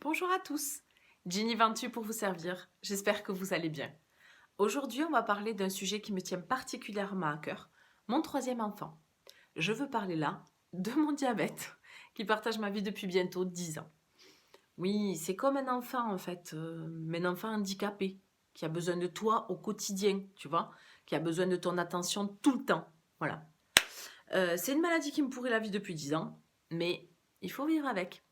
Bonjour à tous, Ginny Ventu pour vous servir, j'espère que vous allez bien. Aujourd'hui on va parler d'un sujet qui me tient particulièrement à cœur, mon troisième enfant. Je veux parler là de mon diabète, qui partage ma vie depuis bientôt 10 ans. Oui, c'est comme un enfant en fait, mais un enfant handicapé, qui a besoin de toi au quotidien, tu vois, qui a besoin de ton attention tout le temps, voilà. C'est une maladie qui me pourrit la vie depuis 10 ans, mais il faut vivre avec.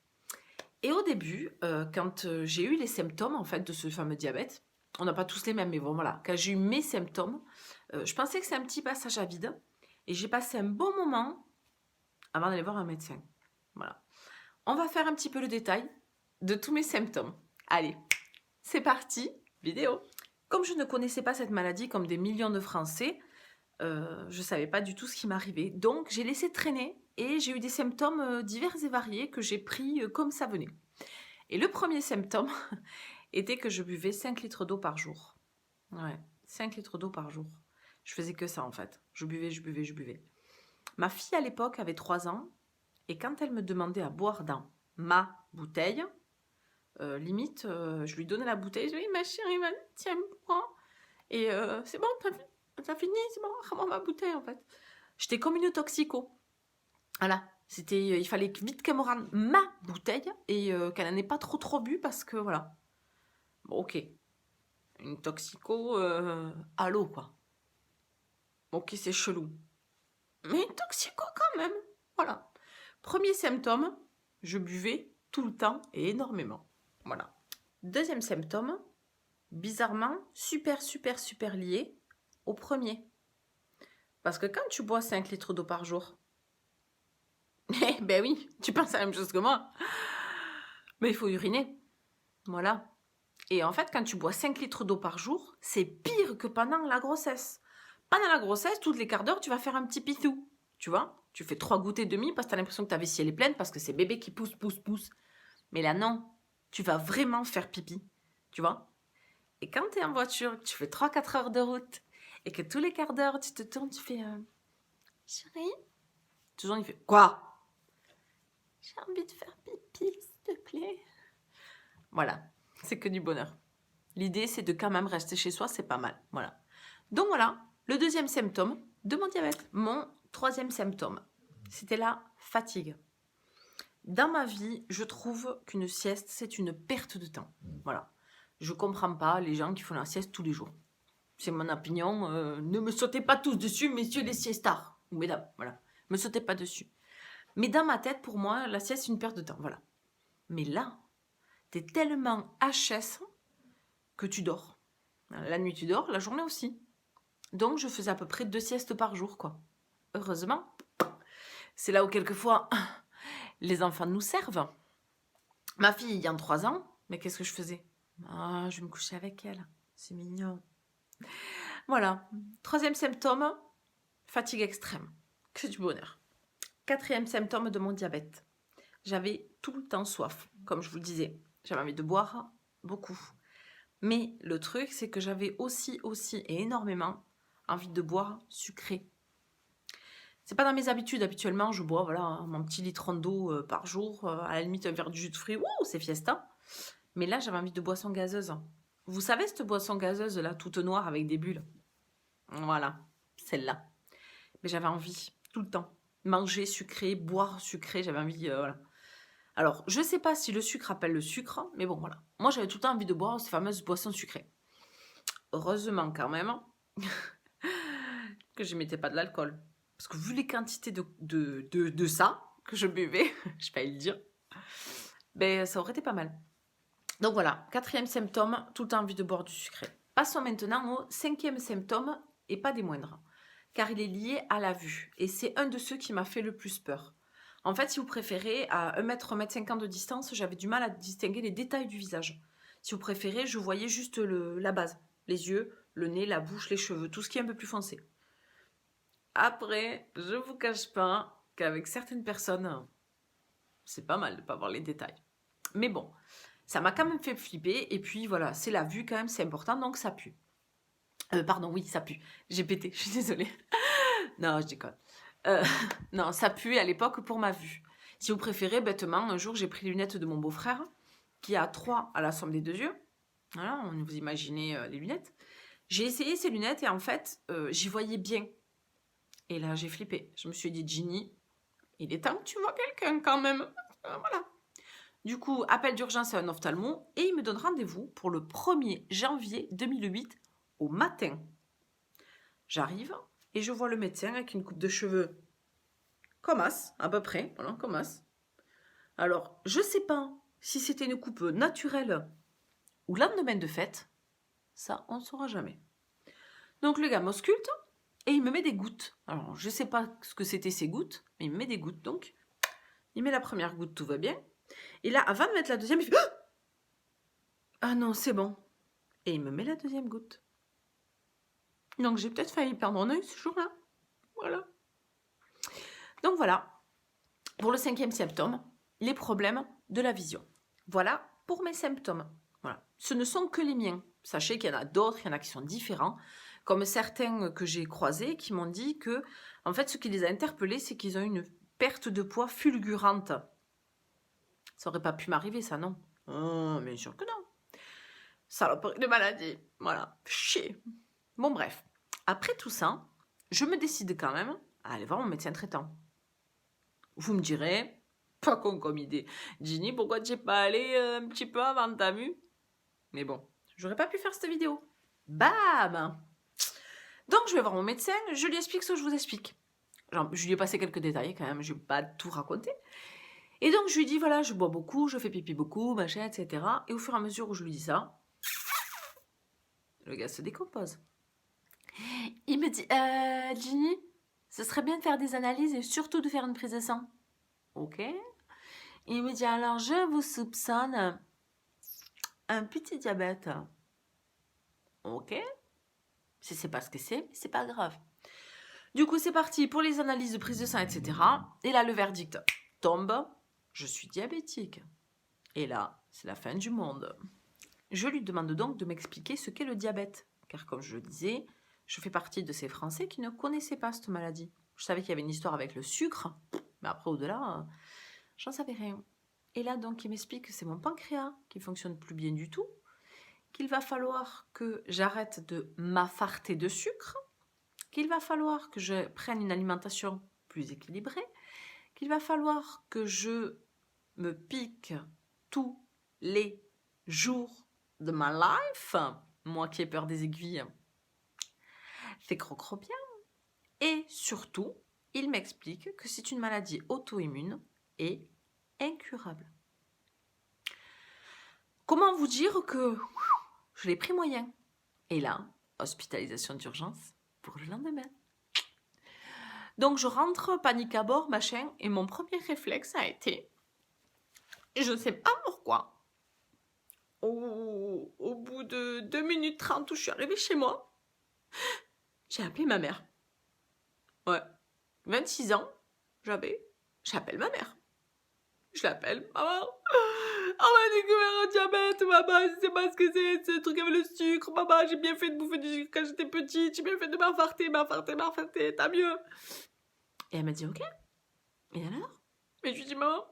Et au début, quand j'ai eu les symptômes en fait de ce fameux diabète, on n'a pas tous les mêmes, mais bon voilà, quand j'ai eu mes symptômes, je pensais que c'est un petit passage à vide, et j'ai passé un bon moment avant d'aller voir un médecin. Voilà. On va faire un petit peu le détail de tous mes symptômes. Allez, c'est parti, vidéo. Comme je ne connaissais pas cette maladie comme des millions de Français, je ne savais pas du tout ce qui m'arrivait. Donc j'ai laissé traîner et j'ai eu des symptômes divers et variés que j'ai pris comme ça venait. Et le premier symptôme était que je buvais 5 litres d'eau par jour. Ouais, 5 litres d'eau par jour. Je faisais que ça en fait. Je buvais. Ma fille à l'époque avait 3 ans et quand elle me demandait à boire dans ma bouteille, limite, je lui donnais la bouteille, je dis oui ma chérie, tiens, bois. Et c'est bon, t'as fini, c'est bon, rends-moi ma bouteille en fait. J'étais comme une toxico. Voilà, il fallait vite qu'elle me rende ma bouteille et qu'elle n'en ait pas trop bu parce que voilà. Bon, ok, une toxico à l'eau quoi. Ok, c'est chelou. Mais une toxico quand même. Voilà. Premier symptôme, je buvais tout le temps et énormément. Voilà. Deuxième symptôme, bizarrement, super lié au premier. Parce que quand tu bois 5 litres d'eau par jour, eh ben oui, tu penses à la même chose que moi. Mais il faut uriner. Voilà. Et en fait, quand tu bois 5 litres d'eau par jour, c'est pire que pendant la grossesse. Pendant la grossesse, toutes les quarts d'heure, tu vas faire un petit pitou. Tu vois? Tu fais 3 gouttées et demi parce que tu as l'impression que ta vessie elle est pleine parce que c'est bébé qui pousse. Mais là, non. Tu vas vraiment faire pipi. Tu vois? Et quand tu es en voiture, que tu fais 3-4 heures de route et que tous les quarts d'heure, tu te tournes, tu fais chérie? Toujours, il fait quoi? J'ai envie de faire pipi, s'il te plaît. Voilà. C'est que du bonheur. L'idée, c'est de quand même rester chez soi, c'est pas mal. Voilà. Donc voilà, le deuxième symptôme de mon diabète. Mon troisième symptôme, c'était la fatigue. Dans ma vie, je trouve qu'une sieste, c'est une perte de temps. Voilà. Je comprends pas les gens qui font la sieste tous les jours. C'est mon opinion. Ne me sautez pas tous dessus, messieurs les siestards. Ou mesdames, voilà. Me sautez pas dessus. Mais dans ma tête, pour moi, la sieste, c'est une perte de temps. Voilà. Mais là, t'es tellement HS que tu dors. La nuit, tu dors, la journée aussi. Donc, je faisais à peu près 2 siestes par jour, quoi. Heureusement, c'est là où quelquefois les enfants nous servent. Ma fille, il y a 3 ans, mais qu'est-ce que je faisais? Ah, je me couchais avec elle. C'est mignon. Voilà. Troisième symptôme, fatigue extrême. Que du bonheur. Quatrième symptôme de mon diabète. J'avais tout le temps soif, comme je vous le disais. J'avais envie de boire beaucoup. Mais le truc, c'est que j'avais aussi et énormément envie de boire sucré. C'est pas dans mes habitudes. Habituellement, je bois voilà, mon petit litron d'eau par jour. À la limite, un verre de jus de fruits. Ouh, c'est fiesta. Mais là, j'avais envie de boisson gazeuse. Vous savez, cette boisson gazeuse là, toute noire avec des bulles? Voilà, celle-là. Mais j'avais envie, tout le temps. Manger sucré, boire sucré, j'avais envie. Voilà. Alors, je sais pas si le sucre appelle le sucre, mais bon, voilà. Moi, j'avais tout le temps envie de boire ces fameuses boissons sucrées. Heureusement, quand même, que je mettais pas de l'alcool. Parce que vu les quantités de ça que je buvais, je vais pas le dire, ben, ça aurait été pas mal. Donc voilà, quatrième symptôme, tout le temps envie de boire du sucré. Passons maintenant au cinquième symptôme, et pas des moindres, car il est lié à la vue. Et c'est un de ceux qui m'a fait le plus peur. En fait, si vous préférez, à 1 mètre, 1,50 m de distance, j'avais du mal à distinguer les détails du visage. Si vous préférez, je voyais juste la base. Les yeux, le nez, la bouche, les cheveux, tout ce qui est un peu plus foncé. Après, je vous cache pas qu'avec certaines personnes, c'est pas mal de pas voir les détails. Mais bon, ça m'a quand même fait flipper. Et puis voilà, c'est la vue quand même, c'est important, donc ça pue. Pardon, oui, ça pue. J'ai pété, je suis désolée. Non, je déconne. Non, ça pue à l'époque pour ma vue. Si vous préférez, bêtement, un jour, j'ai pris les lunettes de mon beau-frère qui a 3 à la somme des deux yeux. Voilà, vous imaginez les lunettes. J'ai essayé ces lunettes et en fait, j'y voyais bien. Et là, j'ai flippé. Je me suis dit, Ginny, il est temps que tu vois quelqu'un quand même. Voilà. Du coup, appel d'urgence à un ophtalmo et il me donne rendez-vous pour le 1er janvier 2008 au matin. J'arrive et je vois le médecin avec une coupe de cheveux comme as, à peu près, voilà, comme as. Alors, je sais pas si c'était une coupe naturelle ou lendemain de fête, ça, on ne saura jamais. Donc, le gars m'ausculte et il me met des gouttes. Alors, je sais pas ce que c'était ces gouttes, mais il me met des gouttes, donc. Il met la première goutte, tout va bien. Et là, avant de mettre la deuxième, il fait « Ah non, c'est bon !» Et il me met la deuxième goutte. Donc, j'ai peut-être failli perdre un œil ce jour-là. Voilà. Donc, voilà. Pour le 5e symptôme, les problèmes de la vision. Voilà pour mes symptômes. Voilà. Ce ne sont que les miens. Sachez qu'il y en a d'autres, il y en a qui sont différents. Comme certains que j'ai croisés qui m'ont dit que, en fait, ce qui les a interpellés, c'est qu'ils ont une perte de poids fulgurante. Ça aurait pas pu m'arriver, ça, non? Oh, bien sûr que non. Saloperie de maladie. Voilà. Chier. Bon, bref. Après tout ça, je me décide quand même à aller voir mon médecin traitant. Vous me direz, pas con comme idée. Ginny, pourquoi tu n'es pas allée un petit peu avant, t'as vu? Mais bon, j'aurais pas pu faire cette vidéo. Bam! Donc, je vais voir mon médecin, je lui explique ce que je vous explique. Genre, je lui ai passé quelques détails quand même, je ne vais pas tout raconter. Et donc, je lui dis, voilà, je bois beaucoup, je fais pipi beaucoup, machin, etc. Et au fur et à mesure où je lui dis ça, le gars se décompose. Il me dit, Ginny, ce serait bien de faire des analyses et surtout de faire une prise de sang. Ok. Il me dit, alors, je vous soupçonne un petit diabète. Ok. Si c'est pas ce que c'est pas grave. Du coup, c'est parti pour les analyses de prise de sang, etc. Et là, le verdict tombe. Je suis diabétique. Et là, c'est la fin du monde. Je lui demande donc de m'expliquer ce qu'est le diabète. Car comme je le disais, je fais partie de ces Français qui ne connaissaient pas cette maladie. Je savais qu'il y avait une histoire avec le sucre, mais après, au-delà, j'en savais rien. Et là, donc, il m'explique que c'est mon pancréas qui fonctionne plus bien du tout, qu'il va falloir que j'arrête de m'affarter de sucre, qu'il va falloir que je prenne une alimentation plus équilibrée, qu'il va falloir que je me pique tous les jours de ma life, moi qui ai peur des aiguilles, fait croc bien. Et surtout, il m'explique que c'est une maladie auto-immune et incurable. Comment vous dire que je l'ai pris moyen? Et là, hospitalisation d'urgence pour le lendemain. Donc je rentre, panique à bord, machin, et mon premier réflexe a été, je ne sais pas pourquoi, au bout de 2 minutes 30 où je suis arrivée chez moi, j'ai appelé ma mère. Ouais, 26 ans, j'appelle ma mère. Je l'appelle, maman. On m'a découvert un diabète, maman, je sais pas ce que c'est ce truc avec le sucre, maman, j'ai bien fait de bouffer du sucre quand j'étais petite, j'ai bien fait de m'infarter, t'as mieux. Et elle m'a dit, ok. Et alors? Mais je lui dis, maman,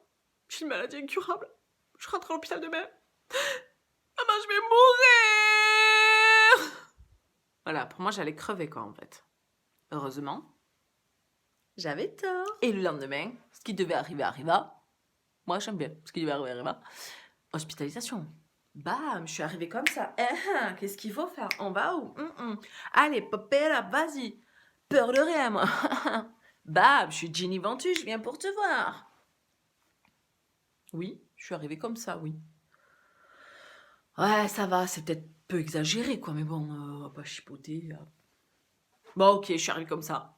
j'ai une maladie incurable, je rentre à l'hôpital demain. Maman, je vais mourir! Voilà, pour moi, j'allais crever, quoi, en fait. Heureusement, j'avais tort. Et le lendemain, ce qui devait arriver arriva. Moi, j'aime bien. Ce qui devait arriver arriva. Hospitalisation. Bam, je suis arrivée comme ça. Qu'est-ce qu'il faut faire? On va où? Allez, popera, vas-y. Peur de rien, moi. Bam, je suis Ginny Ventus, je viens pour te voir. Oui, je suis arrivée comme ça, oui. Ouais, ça va, c'est peut-être peu exagéré, quoi, mais bon, on va pas chipoter. Bon, ok, je suis arrivée comme ça.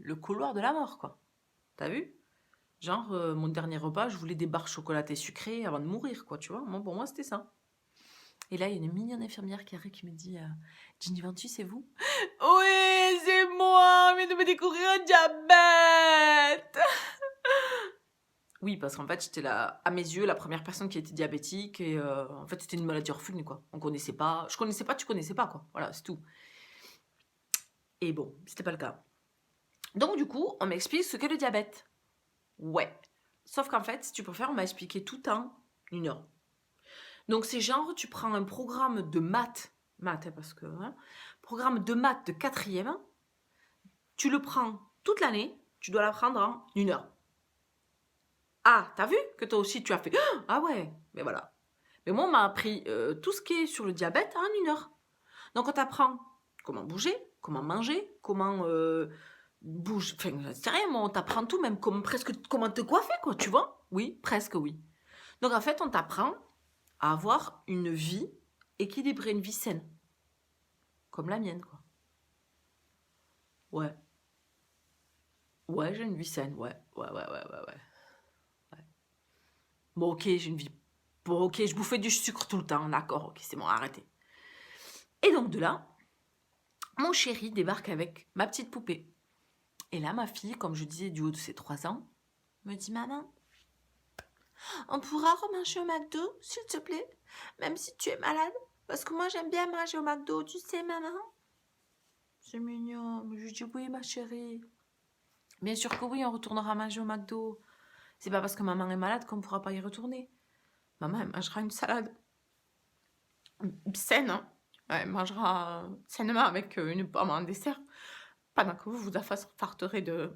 Le couloir de la mort, quoi. T'as vu? Genre, mon dernier repas, je voulais des barres chocolatées sucrées avant de mourir, quoi, tu vois. Moi, pour moi, c'était ça. Et là, il y a une mignonne infirmière qui arrive qui me dit Ginny Ventus, c'est vous? Oui, c'est moi, mais de me découvrir un diabète. Oui, parce qu'en fait, j'étais là, à mes yeux, la première personne qui était diabétique. Et en fait, c'était une maladie orpheline, quoi. On connaissait pas. Je connaissais pas, tu connaissais pas, quoi. Voilà, c'est tout. Et bon, c'était pas le cas. Donc, du coup, on m'explique ce qu'est le diabète. Ouais. Sauf qu'en fait, si tu préfères, on m'a expliqué tout en 1 heure. Donc, c'est genre, tu prends un programme de maths, parce que, hein, programme de maths de 4e, tu le prends toute l'année, tu dois l'apprendre en 1 heure. Ah, t'as vu que toi aussi, tu as fait, ah ouais, mais voilà. Mais moi, on m'a appris tout ce qui est sur le diabète en 1 heure. Donc, on t'apprend comment bouger, comment manger, comment bouger. Enfin, c'est rien, moi, on t'apprend tout, même presque comment te coiffer, quoi, tu vois? Oui, presque oui. Donc, en fait, on t'apprend à avoir une vie équilibrée, une vie saine. Comme la mienne, quoi. Ouais. Ouais, j'ai une vie saine, ouais. Ouais. Bon, ok, j'ai une vie. Bon, ok, je bouffais du sucre tout le temps, d'accord, ok, c'est bon, arrêtez. Et donc, de là, mon chéri débarque avec ma petite poupée. Et là, ma fille, comme je disais, du haut de ses 3 ans, me dit, maman, on pourra remanger au McDo, s'il te plaît, même si tu es malade, parce que moi j'aime bien manger au McDo, tu sais, maman. C'est mignon, mais je lui dis oui, ma chérie. Bien sûr que oui, on retournera manger au McDo. C'est pas parce que maman est malade qu'on ne pourra pas y retourner. Maman, elle mangera une salade saine, hein. Elle mangera sainement avec une pomme en dessert, pendant que vous vous affarterez de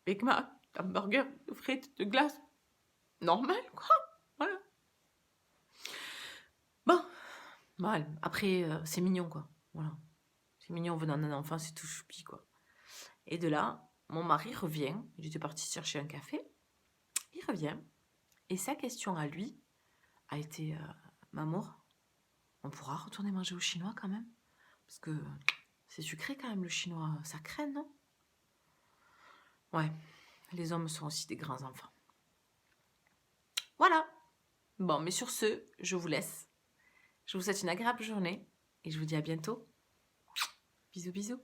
Big Mac, d'hamburger, de frites, de glace. Normal, quoi. Voilà. Bon, mal. Après, c'est mignon, quoi. Voilà. C'est mignon venant d'un enfant, c'est tout choupi, quoi. Et de là, mon mari revient. Il était parti chercher un café. Il revient. Et sa question à lui a été Mamour, on pourra retourner manger au chinois quand même? Parce que c'est sucré quand même, le chinois. Ça craint, non? Ouais, les hommes sont aussi des grands enfants. Voilà. Bon, mais sur ce, je vous laisse. Je vous souhaite une agréable journée et je vous dis à bientôt. Bisous, bisous.